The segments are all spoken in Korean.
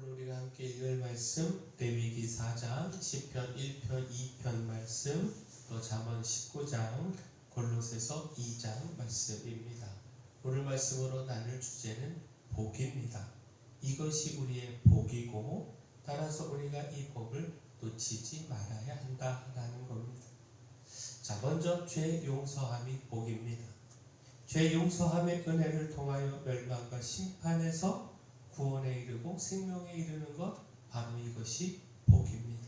오늘 우리가 함께 읽을 말씀 레위기 4장, 시편 1편, 2편 말씀, 또 잠언 19장, 골로새서 2장 말씀입니다. 오늘 말씀으로 나눌 주제는 복입니다. 이것이 우리의 복이고 따라서 우리가 이 복을 놓치지 말아야 한다라는 겁니다. 자, 먼저 죄 용서함이 복입니다. 죄 용서함의 은혜를 통하여 멸망과 심판에서 구원에 이르고 생명에 이르는 것, 바로 이것이 복입니다.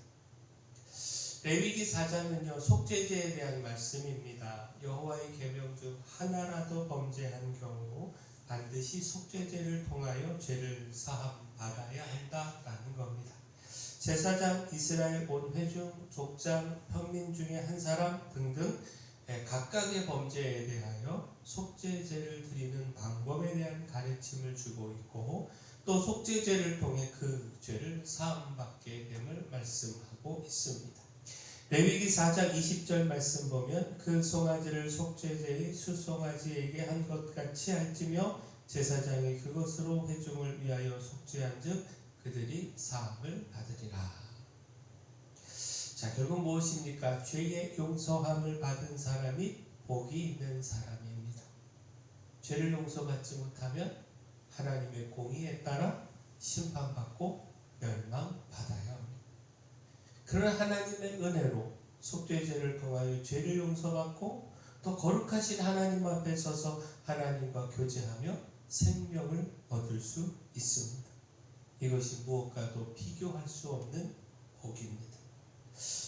레위기 4장은요, 속죄제에 대한 말씀입니다. 여호와의 계명 중 하나라도 범죄한 경우 반드시 속죄제를 통하여 죄를 사함 받아야 한다라는 겁니다. 제사장, 이스라엘 온 회중, 족장, 평민 중에 한 사람 등등 각각의 범죄에 대하여 속죄제를 드리는 방법에 대한 가르침을 주고 있고, 또 속죄제를 통해 그 죄를 사함받게 됨을 말씀하고 있습니다. 레위기 4장 20절 말씀 보면 그 송아지를 속죄제의 수송아지에게 한 것 같이 할지며 제사장이 그것으로 회중을 위하여 속죄한즉 그들이 사함을 받으리라. 자, 결국 무엇입니까? 죄의 용서함을 받은 사람이 복이 있는 사람입니다. 죄를 용서받지 못하면 하나님의 공의에 따라 심판받고 멸망받아야 합니다. 그러나 하나님의 은혜로 속죄제를 통하여 죄를 용서받고 또 거룩하신 하나님 앞에 서서 하나님과 교제하며 생명을 얻을 수 있습니다. 이것이 무엇과도 비교할 수 없는 복입니다.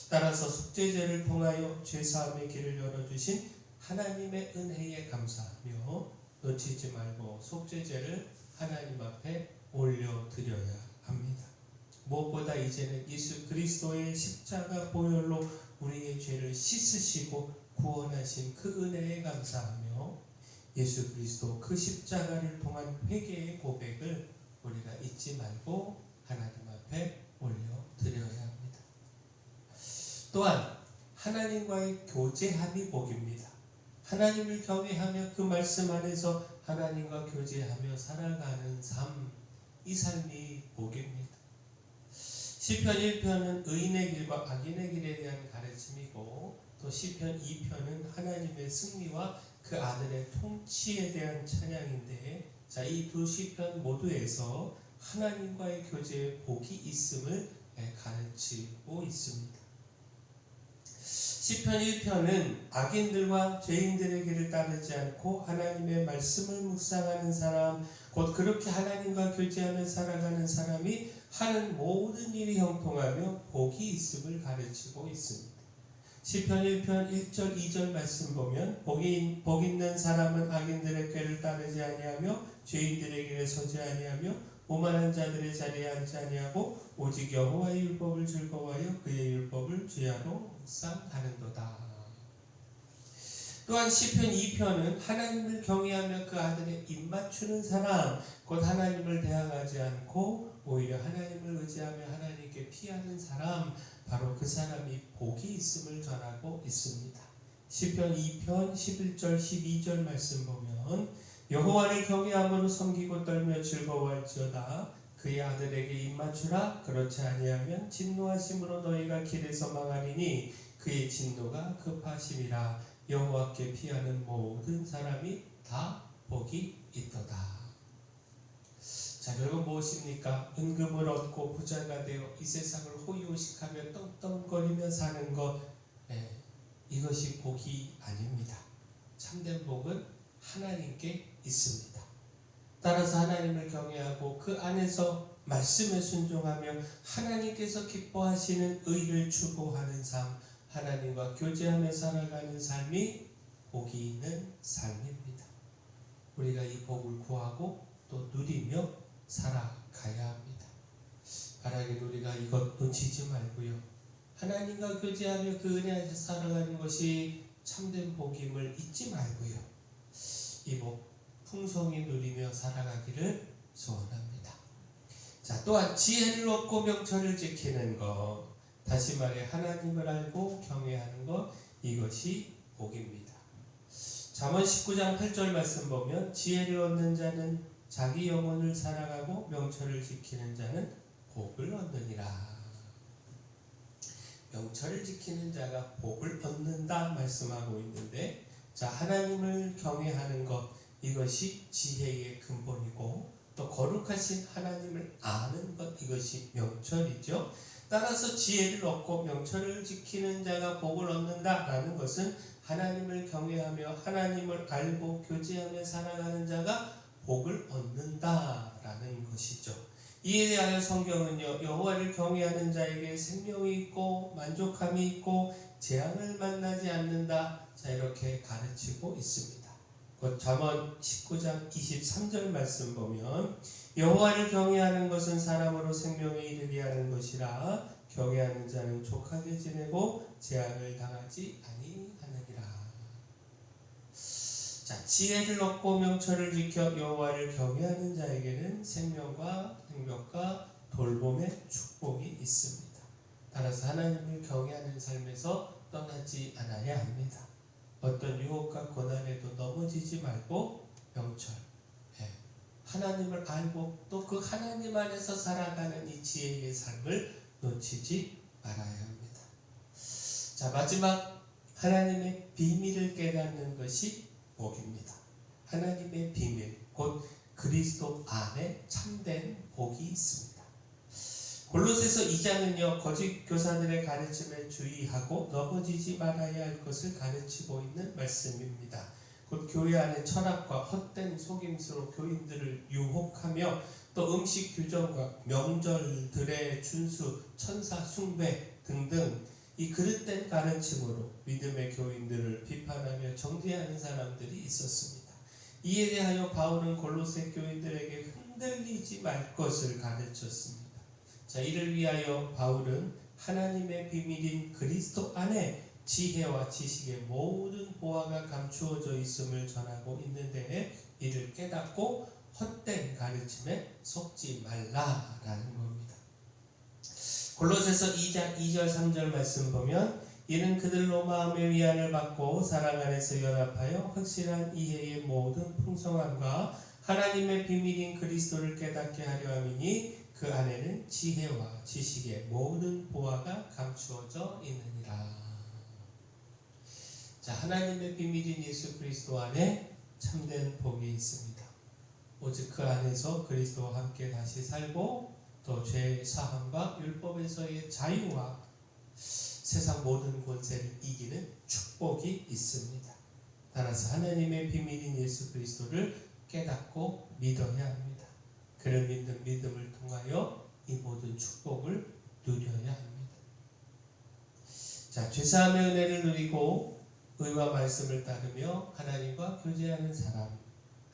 따라서 속죄제를 통하여 죄사함의 길을 열어주신 하나님의 은혜에 감사하며 놓치지 말고 속죄제를 하나님 앞에 올려드려야 합니다. 무엇보다 이제는 예수 그리스도의 십자가 보혈로 우리의 죄를 씻으시고 구원하신 그 은혜에 감사하며 예수 그리스도 그 십자가를 통한 회개의 고백을 우리가 잊지 말고 하나님 앞에 올려드려야 합니다. 또한 하나님과의 교제함이 복입니다. 하나님을 경외하며 그 말씀 안에서 하나님과 교제하며 살아가는 삶, 이 삶이 복입니다. 시편 1편은 의인의 길과 악인의 길에 대한 가르침이고, 또 시편 2편은 하나님의 승리와 그 아들의 통치에 대한 찬양인데, 자, 이 두 시편 모두에서 하나님과의 교제에 복이 있음을 가르치고 있습니다. 시편 1편은 악인들과 죄인들의 길을 따르지 않고 하나님의 말씀을 묵상하는 사람, 곧 그렇게 하나님과 교제하며 살아가는 사람이 하는 모든 일이 형통하며 복이 있음을 가르치고 있습니다. 시편 1편 1절 2절 말씀 보면 복 있는 사람은 악인들의 꾀를 따르지 아니하며 죄인들의 길에 서지 아니하며 오만한 자들의 자리에 앉지 아니하고 오직 여호와의 율법을 즐거워하여 그의 율법을 주야로 묵상하는도다. 또한 시편 2편은 하나님을 경외하며 그 아들의 입맞추는 사람, 곧 하나님을 대항하지 않고 오히려 하나님을 의지하며 하나님께 피하는 사람, 바로 그 사람이 복이 있음을 전하고 있습니다. 시편 2편 11절 12절 말씀 보면 여호와를 경외함으로 섬기고 떨며 즐거워할지어다. 그의 아들에게 입맞추라. 그렇지 아니하면 진노하심으로 너희가 길에서 망하리니 그의 진노가 급하심이라. 여호와께 피하는 모든 사람이 다 복이 있도다. 자, 결국 무엇입니까? 은금을 얻고 부자가 되어 이 세상을 호의호식하며 떵떵거리며 사는 것, 이것이 복이 아닙니다. 참된 복은 하나님께 있습니다. 따라서 하나님을 경외하고 그 안에서 말씀에 순종하며 하나님께서 기뻐하시는 의를 추구하는 삶, 하나님과 교제하며 살아가는 삶이 복이 있는 삶입니다. 우리가 이 복을 구하고 또 누리며 살아가야 합니다. 바라기를 우리가 이것 놓치지 말고요, 하나님과 교제하며 그 은혜 안에서 살아가는 것이 참된 복임을 잊지 말고요, 이 복 풍성히 누리며 살아가기를 소원합니다. 자, 또한 지혜를 얻고 명철을 지키는 것, 다시 말해 하나님을 알고 경외하는 것, 이것이 복입니다. 잠언 19장 8절 말씀 보면 지혜를 얻는 자는 자기 영혼을 사랑하고 명철을 지키는 자는 복을 얻느니라. 명철을 지키는 자가 복을 얻는다 말씀하고 있는데, 자, 하나님을 경외하는 것, 이것이 지혜의 근본이고, 또 거룩하신 하나님을 아는 것, 이것이 명철이죠. 따라서 지혜를 얻고 명철을 지키는 자가 복을 얻는다라는 것은 하나님을 경외하며 하나님을 알고 교제하며 살아가는 자가 복을 얻는다라는 것이죠. 이에 대하여 성경은요, 여호와를 경외하는 자에게 생명이 있고 만족함이 있고 재앙을 만나지 않는다, 자, 이렇게 가르치고 있습니다. 곧 잠언 19장 23절 말씀 보면, 여호와를 경외하는 것은 사람으로 생명에 이르게 하는 것이라 경외하는 자는 족하게 지내고 재앙을 당하지 아니하느니라. 자, 지혜를 얻고 명철을 지켜 여호와를 경외하는 자에게는 생명과 행복과 돌봄의 축복이 있습니다. 따라서 하나님을 경외하는 삶에서 떠나지 않아야 합니다. 어떤 유혹과 고난에도 넘어지지 말고 명철, 하나님을 알고 또 그 하나님 안에서 살아가는 이 지혜의 삶을 놓치지 말아야 합니다. 자, 마지막 하나님의 비밀을 깨닫는 것이 복입니다. 하나님의 비밀, 곧 그리스도 안에 참된 복이 있습니다. 골로새서 2장은요, 거짓 교사들의 가르침에 주의하고 넘어지지 말아야 할 것을 가르치고 있는 말씀입니다. 곧 교회 안의 철학과 헛된 속임수로 교인들을 유혹하며 또 음식 규정과 명절들의 준수, 천사 숭배 등등 이 그릇된 가르침으로 믿음의 교인들을 비판하며 정죄하는 사람들이 있었습니다. 이에 대하여 바울은 골로새 교인들에게 흔들리지 말 것을 가르쳤습니다. 자, 이를 위하여 바울은 하나님의 비밀인 그리스도 안에 지혜와 지식의 모든 보화가 감추어져 있음을 전하고 있는데, 이를 깨닫고 헛된 가르침에 속지 말라라는 겁니다. 골로새서 2장 2절 3절 말씀 보면, 이는 그들로 마음의 위안을 받고 사랑 안에서 연합하여 확실한 이해의 모든 풍성함과 하나님의 비밀인 그리스도를 깨닫게 하려 함이니 그 안에는 지혜와 지식의 모든 보화가 감추어져 있느니라. 자, 하나님의 비밀인 예수 그리스도 안에 참된 복이 있습니다. 오직 그 안에서 그리스도와 함께 다시 살고 또 죄 사함과 율법에서의 자유와 세상 모든 권세를 이기는 축복이 있습니다. 따라서 하나님의 비밀인 예수 그리스도를 깨닫고 믿어야 합니다. 그를 믿는 믿음을 통하여 이 모든 축복을 누려야 합니다. 자, 죄사함의 은혜를 누리고 의와 말씀을 따르며 하나님과 교제하는 사람,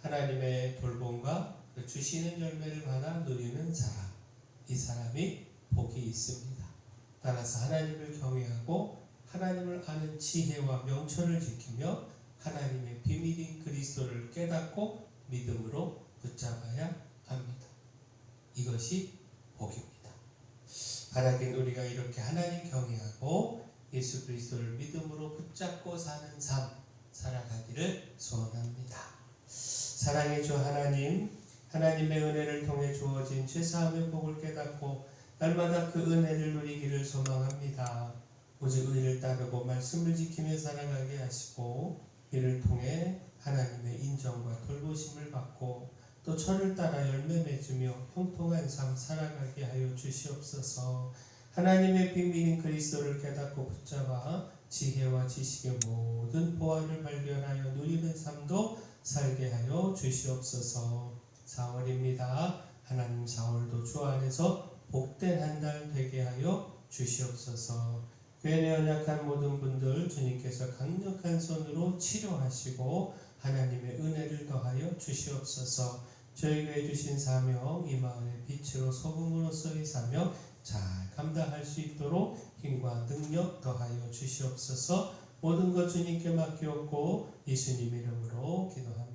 하나님의 돌봄과 주시는 열매를 받아 누리는 사람, 이 사람이 복이 있습니다. 따라서 하나님을 경외하고 하나님을 아는 지혜와 명철을 지키며 하나님의 비밀인 그리스도를 깨닫고 믿음으로 붙잡아야 합니다. 이것이 복입니다. 바라긴 우리가 이렇게 하나님 경외하고 예수 그리스도를 믿음으로 붙잡고 사는 삶 살아가기를 소원합니다. 사랑의 주 하나님, 하나님의 은혜를 통해 주어진 죄사함의 복을 깨닫고 날마다 그 은혜를 누리기를 소망합니다. 오직 의를 따르고 말씀을 지키며 살아가게 하시고 이를 통해 하나님의 인정과 돌보심을 받고 또 철을 따라 열매 맺으며 형통한 삶 살아가게 하여 주시옵소서. 하나님의 비밀인 그리스도를 깨닫고 붙잡아 지혜와 지식의 모든 보화를 발견하여 누리는 삶도 살게 하여 주시옵소서. 4월입니다. 하나님 4월도 주 안에서 복된 한 달 되게 하여 주시옵소서. 교회 연약한 모든 분들 주님께서 강력한 손으로 치료하시고 하나님의 은혜를 더하여 주시옵소서. 저희에게 주신 사명 이 마을의 빛으로 소금으로서의 사명 잘 감당할 수 있도록 힘과 능력 더하여 주시옵소서. 모든 것 주님께 맡기옵고 예수님 이름으로 기도합니다.